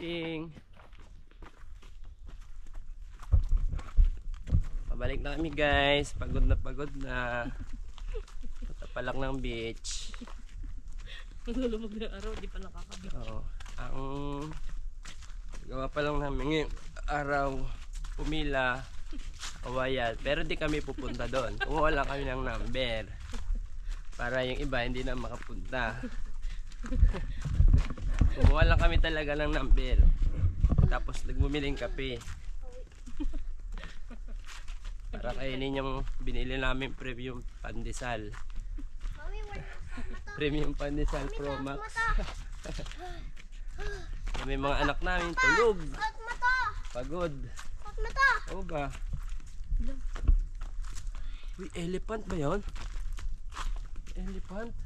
fishing. Pabalik na kami guys. Pagod na pagod na. Patapalak ng beach. Nalulubog na araw, di pa nakakabit. Oo. Ang gawa pa lang namin ngayong araw, pumila, kawayan. Pero di kami pupunta doon. Kumuha lang kami ng number. Para yung iba hindi na makapunta. Kumuha lang kami talaga ng number. Tapos nagbumiling kape. Para kainin yung binili namin premium pandesal. Premium pandesal Pro Max. May mga anak namin tulog. Pagod. Oo ba? Uy, elephant ba yun? Elephant?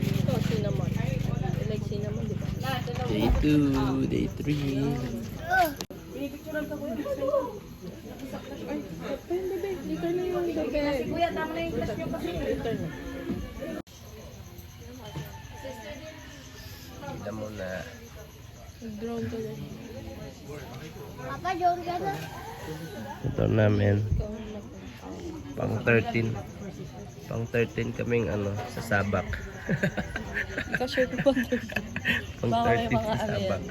Ito, cinnamon. I like cinnamon, di ba? Day 2, day 3. Dito na yung bebe. Kuya, tama na yung flash nyo kasi. Dito na. Kita muna. Drone ka na. Papa, drone ka na. Ito namin. Pang 13. Pang 13 kaming sa Sabak. Ka-share ko pa. Pang Baka may 13 mga sa Sabak.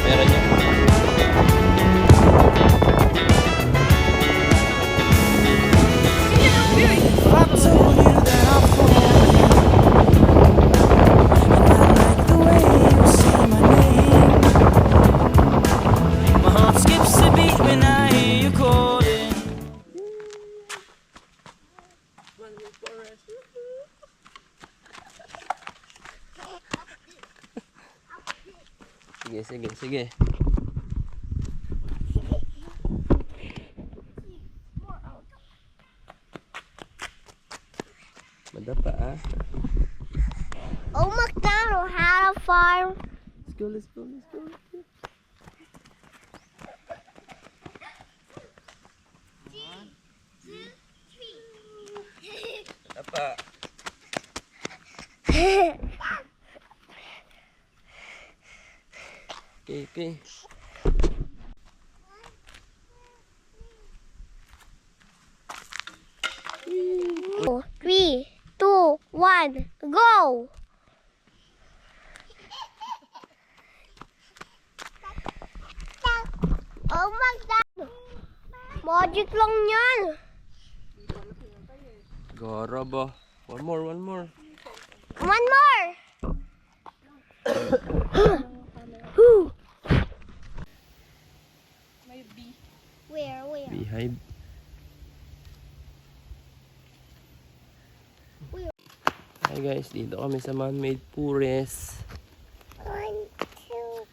Meron yun. Sige. Madapa ah. Oh, McDonald had a farm. Let's go. Madapa. Okay. 3, 2, 1, go! Oh, McDonald. Magic lang yan. Goro ba? One more. One more. May bee. Where? Beehive. Hi guys, dito kami sa man-made Pures. 1, 2,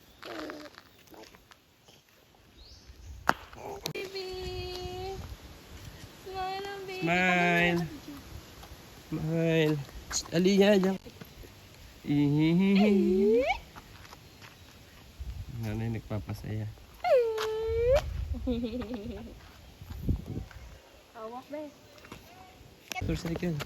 3. Baby! Smile ang baby. Smile. Aliyah dyan. Nanay nagpapasaya. Hawak, be. Motorcycle.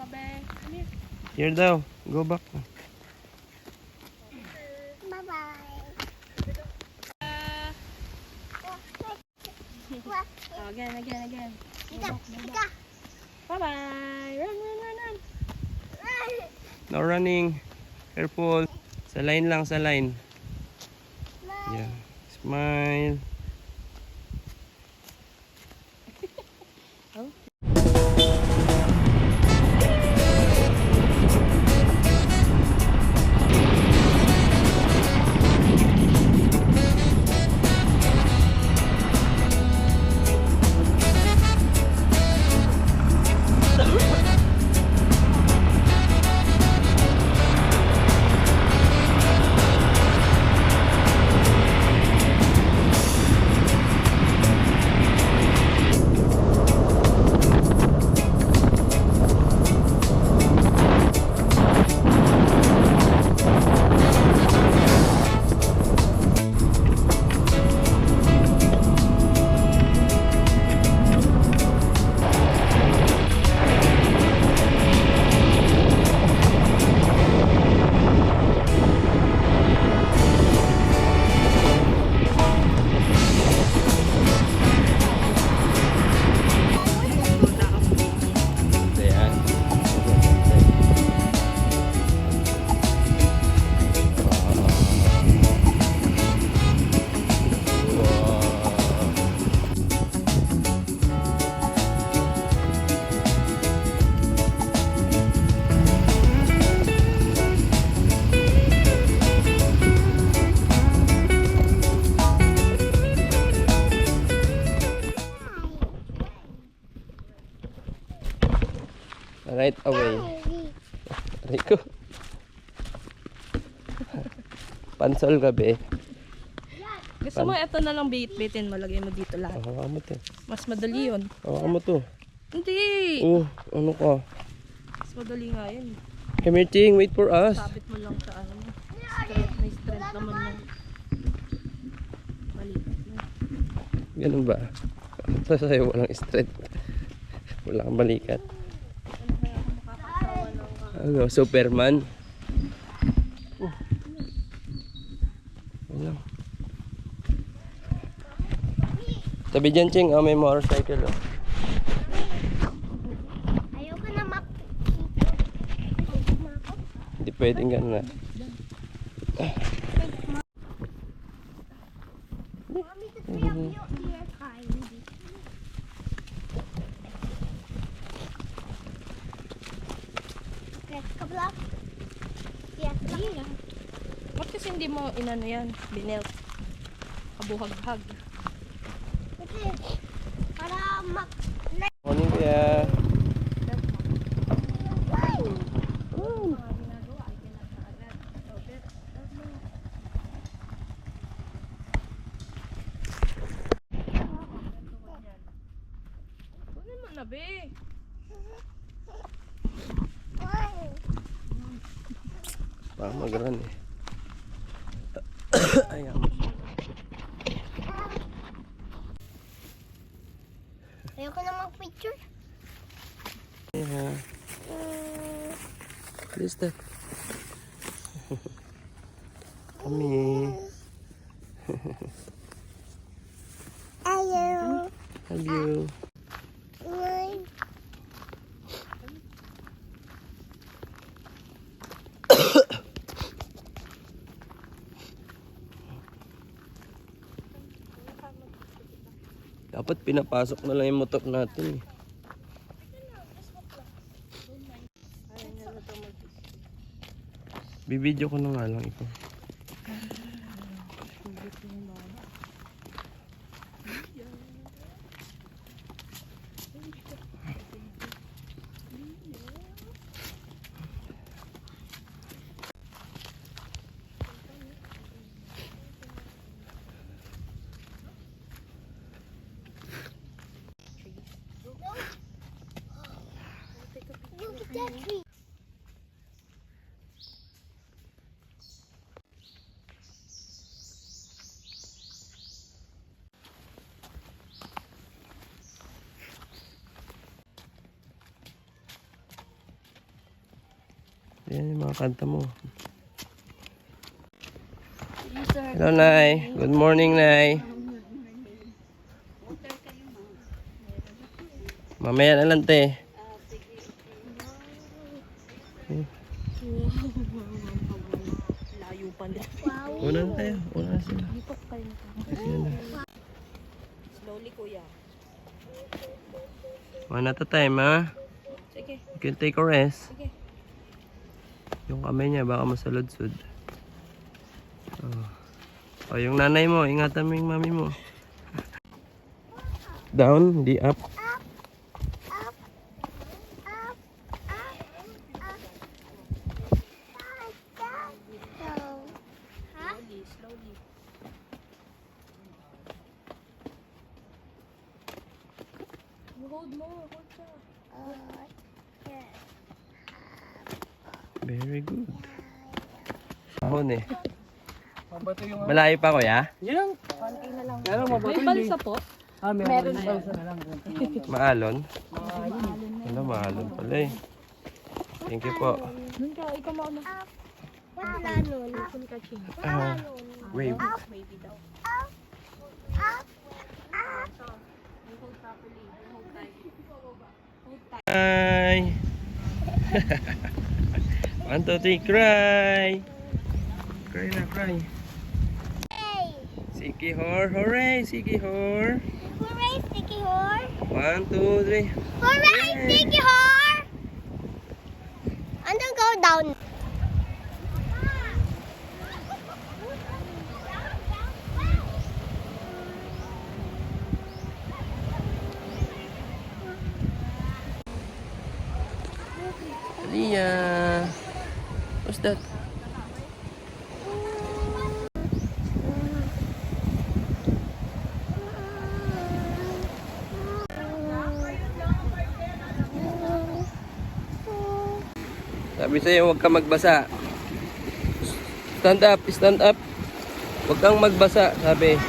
Tabi. Come here. Here daw. Go back. Bye-bye. Oh, again. Ika, ika. Bye-bye. Run. No running. Careful. Sa line lang, sa line. Yeah. Smile. Ayan. Right away. Rico. Pansol gabi. Gusto mo ito na lang bit-bitin mo. Lagay mo dito lahat. Hawakan mo to. Mas madali yun. Hawakan mo to. Hindi. Ano ka? Mas madali nga yun. Come here, Ting. Wait for us. Sabit mo lang sa ano mo. Straight, may strength naman yung maliit na. Ganun ba? Sa'yo walang strength. Wala kang balikat. Ano kaya kung makakasawa ng Ano? Superman? Ano? Tabi dyan, Ching. May motorcycle. Ayoko na Hindi pwedeng ganun na. Mommy, the three of you here crying. Okay, couple up. Yeah, Ba't kasi hindi mo inano yan? Binelt. Kabuhag-hag. Kasi, para Morning, kuya. Kunin mo na, be. Parang mag-run eh. Ayan. Ayoko na mag-picture. Yeah. What is that? Kami. Hello. Hello. Dapat pinapasok na lang yung motor natin eh. Bibidyo ko na nga lang ito. Look at that tree. Yan yung mga kanta mo. Hello, Nay. Good morning, Nay. Mamaya na lang, te. Layo pa din. Una na tayo. Una na sila. Dito kayo na. Slowly, kuya. One at a time, ha? Sige, You can take a rest. sige. Yung kamay niya, baka masaludsod. Oh. Oh, yung nanay mo, ingatan mo yung mami mo. Down, di up. Slowly, slowly. Hold mo, hold siya. Very good. Ahon eh. Malayo pa, kuya? May balsa po? Meron siya. Maalon? Ano, maalon pala eh. Thank you po. Nun ka, ikaw mauna. Wala nun. Wave. Maybe daw. Cry! 1, 2, 3, cry! Cry na, cry. Hey! Siki hor, hooray! Siki hor! Hooray, Sticky Whore! 1, 2, 3. Hooray, Sticky Whore! And then go down. Leah! What's that? Sabi sa'yo, huwag kang magbasa. Stand up, stand up. Huwag kang magbasa, sabi.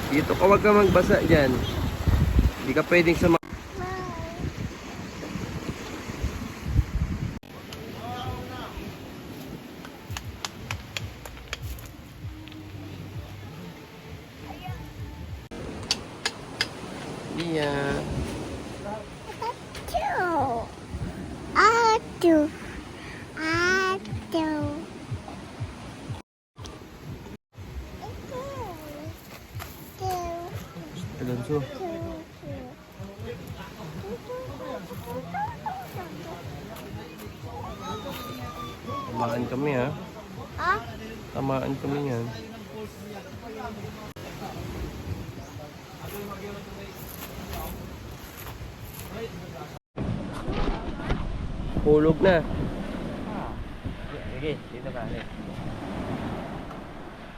Dito ka, huwag kang magbasa dyan. Hindi ka pwedeng sa Leah. Atu. Atu. Alonso. Tamaan kami ha. Ah? Tamaan kami yan. Hulog na. Sige, dito ka.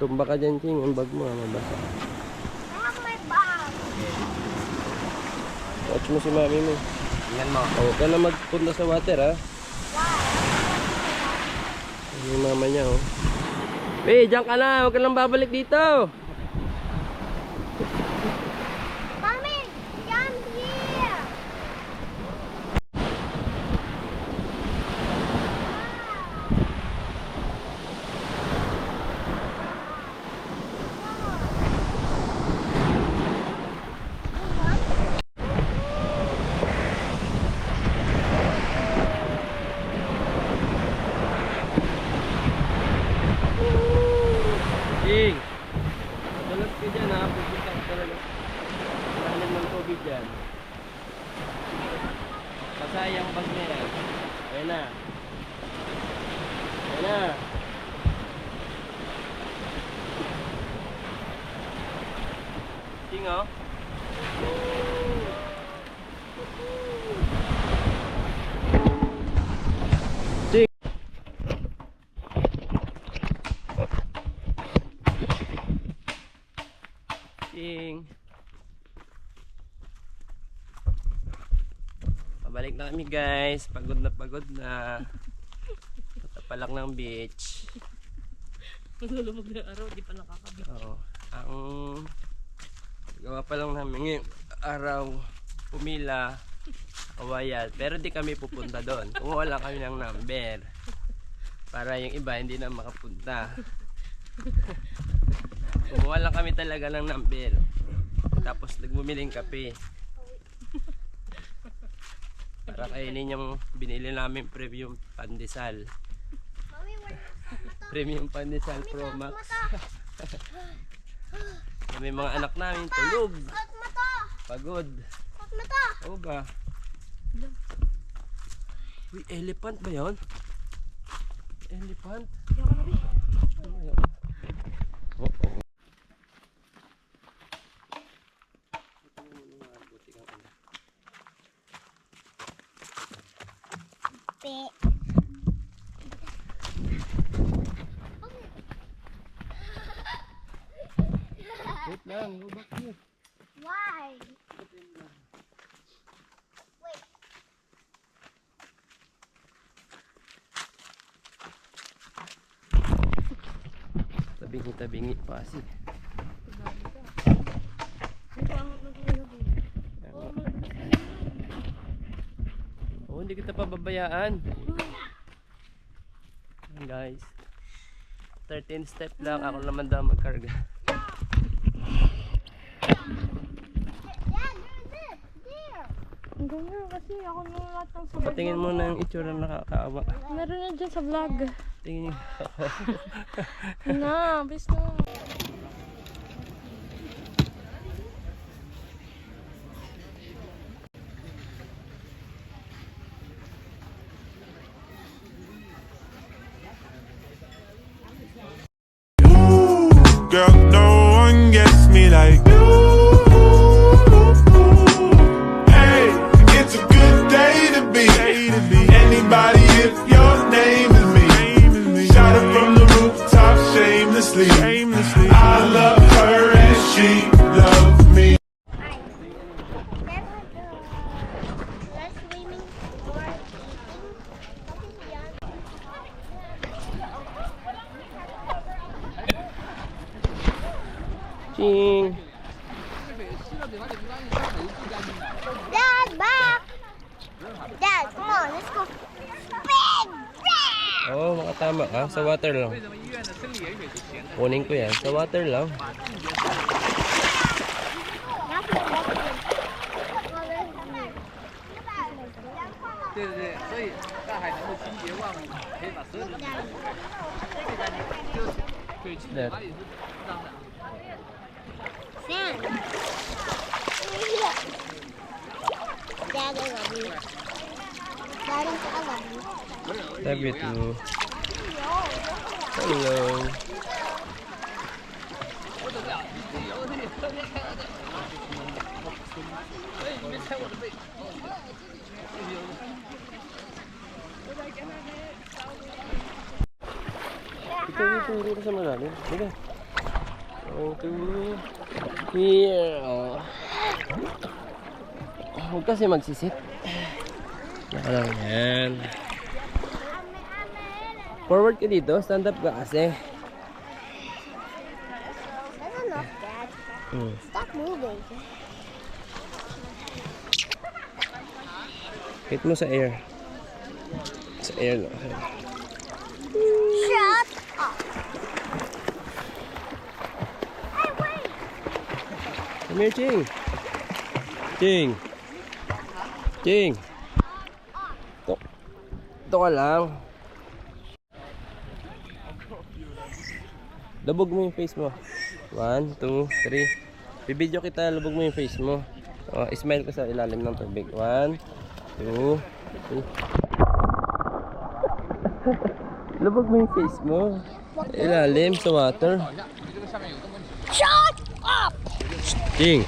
Tumba ka dyan, Ching. Ang bag mo, mabasa. I have my bag. Watch mo si mami mo. Tingnan mo. Huwag ka na magpunta sa water, ha? Yung mama niya, oh. Hey, diyan ka na. Huwag ka lang babalik dito. Mommy, come here. Ching! Dalag ka dyan, ha? Pupunta ka talaga. Lalim ng tubig dyan. Masayang bag niya yan. Ayan na. Ayan na. Ching, oh. Ching! Ching! Pabalik na kami guys. Pagod na pagod na. Patapalak ng beach. Nalulubog na yung araw, di pa nakakabit. Oo. Ang gawa pa lang namin ngayong araw, pumila, Kawayan. Pero di kami pupunta doon. Kumuha lang kami ng number. Para yung iba hindi na makapunta. Kumuha lang kami talaga ng number. Tapos nagbumiling kape. Para kainin yung binili namin premium pandesal. Premium pandesal Pro Max. May mga anak namin tulog. Pagod. Oo ba? Uy, elephant ba yun? Elephant? Oo. Wait lang, go back here. Why? Tabingi pa si. Oh, hindi kita pababayaan. Ayan, guys. 13 step lang, ako naman daw magkarga. Ang ganyan kasi ako nung lahat ng sabay. Patingin mo na yung itsura na nakakaawa. Meron na dyan sa vlog. Tingin Na, bis na. Girl, no one gets me like you. Hey, it's a good day to be anybody if your name is me. Shot it from the rooftop shamelessly. I love her and she loves me. Ching! Dad, back! Dad, come on, let's go. Big, big! Oo, makatama ka. Sa water lang. Kunin ko yan. Sa water lang. That. Sam. Dad, I love you. Dad, I love you. Love you too. Hello. Ito dito sa malalim. Diba? Ito. Here. Huwag kasi magsisit. Nakalang yan. Forward ka dito. Stand up ka kasi. That's enough, Dad. Stop moving. Hit mo sa air. Sa air lang. Shut up. Hey, wait. Come here, Ching. Ching. Ching. Ito ka lang. Lubog mo yung face mo. 1, 2, 3. Bibidyo kita, lubog mo yung face mo. Smile ka sa ilalim ng tubig. 1, 2, 3. Lubog mo yung face mo. Ilalim sa water. Shut up. Ching.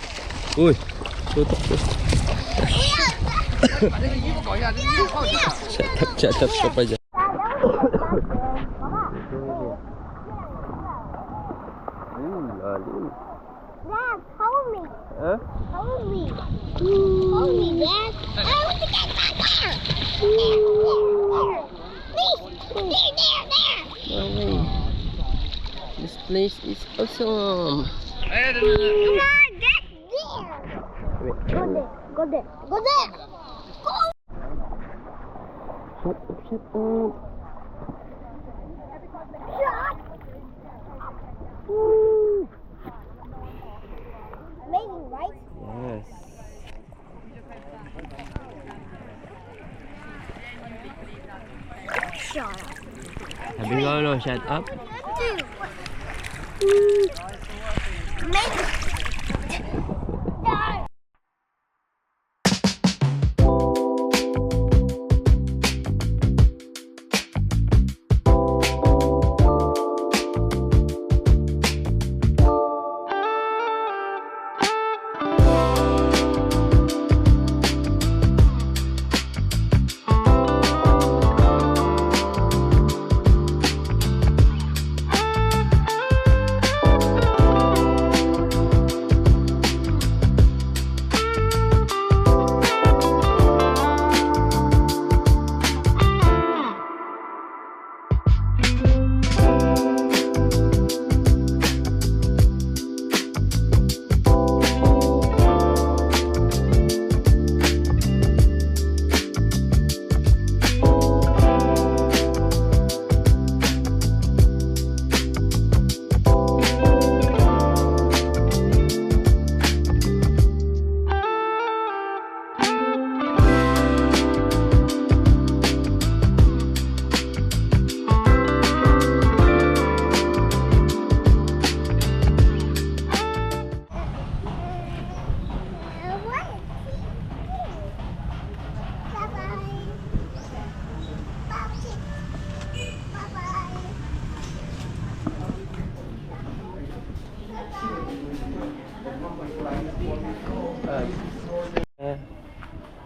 Uy. Tutok to. Shut up ka pa dyan. Ayun, lalim. Dad, hold me. Ha? Hold me. Hold me, Dad. I want to get back there. There. There. Okay. place is awesome. Come on, get there. Go there. Go there. Go there. Go. Shut up, shut up. Shot. Woo. Amazing, right? Yes. Shut up. Sabi ko, no, shut up. Dude. Amazing.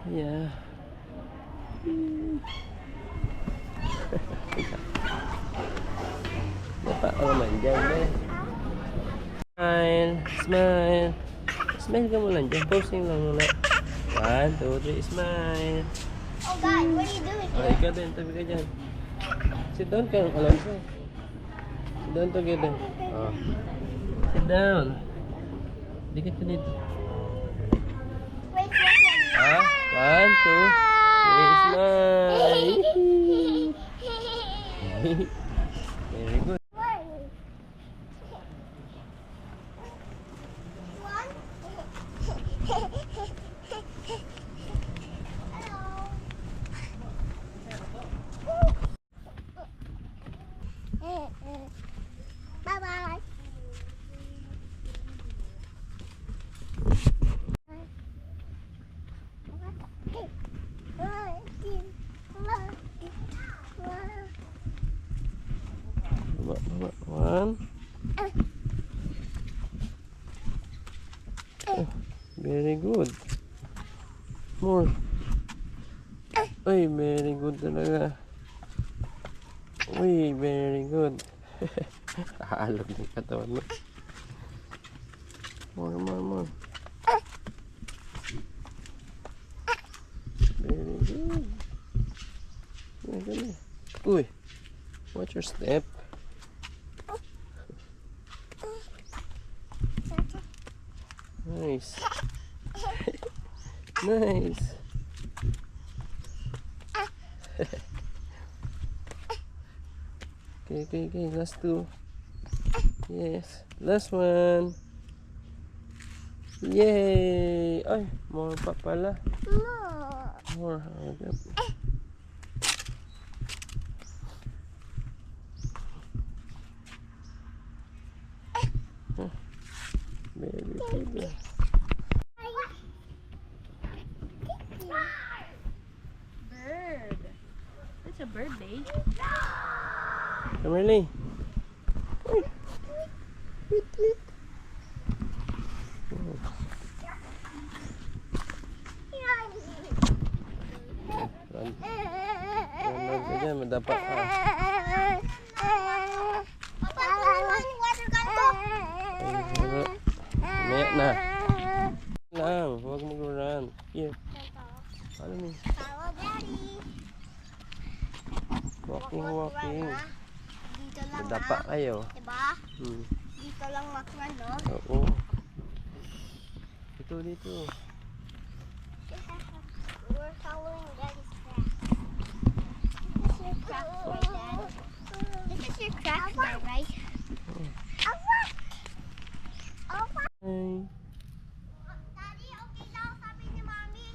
Yeah. Dapat ka naman dyan, eh. Smile, smile. Smile ka muna dyan. Posing lang muna. 1, 2, 3, smile. Oh God, what are you doing? Oh, ikaw din, tabi ka dyan. Sit down ka, Alonso. Sit down together. Oh. Sit down. Dikit ka dito. Wait, wait, Ha? 1, 2, 3, smile. Very good. Bye-bye. Baba, 1. Oh, very good. More. Uy, very good talaga. Uy, very good. Haalog ng katawan mo. More, more, more. Very good. Very good. Uy, watch your step. Nice. Nice. Okay. Last 2. Yes. Last one. Yay! Ay, more pa pala. More. Very good. Bird. It's a bird day. Come really. Run. Run ka dyan, madapak ka. Maya na. Lang, huwag mag-run. Here. Ano ni? Follow Daddy. Walking. Dito lang Nadapa kayo. Diba? Hmm. Dito lang makran, no? Oo. Dito. We're following Daddy's tracks. This is your tracks, right, Dad? This is your tracks, Dad, right? Hi. Daddy, okay daw, sabi ni Mommy.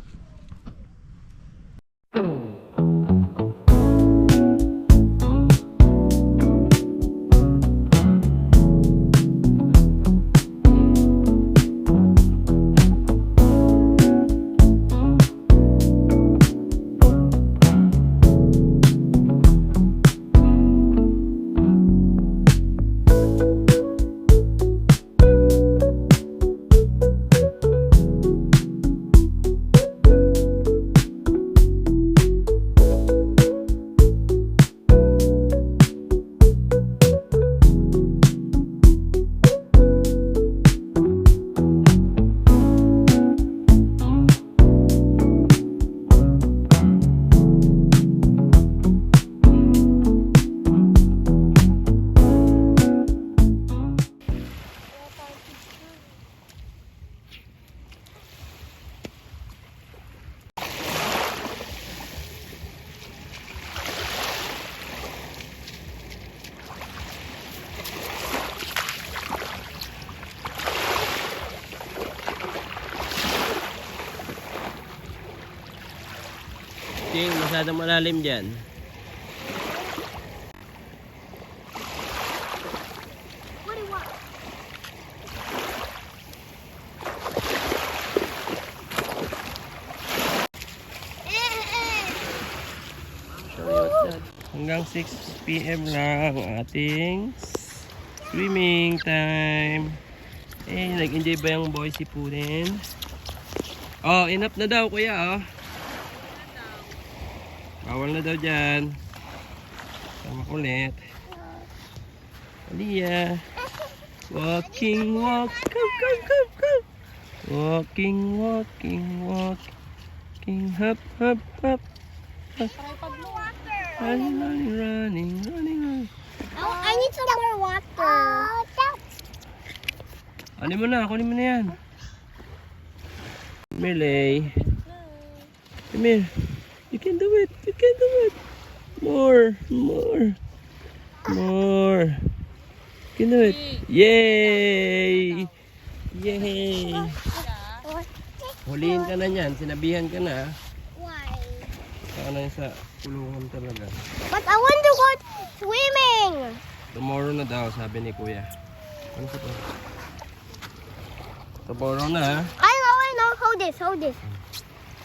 Ching, masyadong malalim dyan. What do you want? Hanggang 6 PM lang ang ating swimming time. Eh, nag-enjoy ba yung boy si Punin? Oh, enough na daw kuya, oh. Bawal na daw dyan. Sama ulit. Aliyah. Walking, walk. Come. Walking. Hop. Running. Oh, I need some more water. Kunin mo na yan. Miley. Come here. You can do it. More. You can do it. Yay! Huliin ka na niyan. Sinabihan ka na. Why? Saka na yun sa kulungan talaga. But I want to go swimming. Tomorrow na daw, sabi ni kuya. Ano sa to? Tomorrow na. I know. Hold this.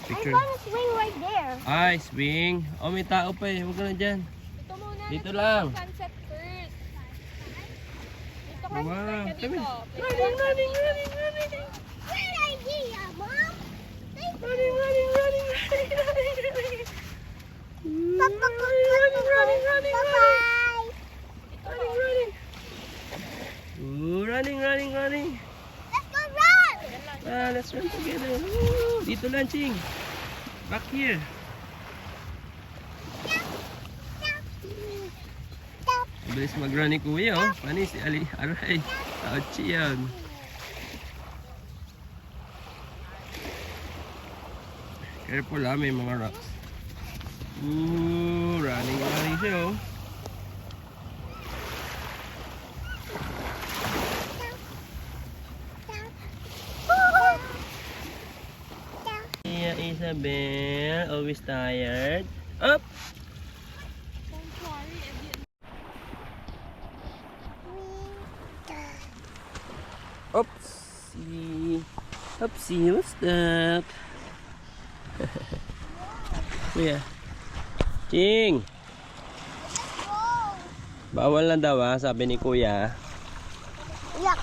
Picture. I'm gonna swing right there. Ay, swing. Oh, may tao pa eh. Huwag ka na dyan. Ito muna. Dito lang. Sunset first. Dito ka. Wow. Dito. Running. Great idea, Mom. Running. Bye-bye. Ooh, running. Let's go run. Let's run together. Ooh, dito lang, Ching. Back here. Bilis mag-run ni kuya, oh. Pani si Ali. Aray. Ouchie yan. Careful ha, may mga rocks. Ooh, running siya, oh. Iya, Isabel, always tired. Up! Oopsie, what's that? Kuya. Ching! Bawal na daw sabi ni kuya. Yuck.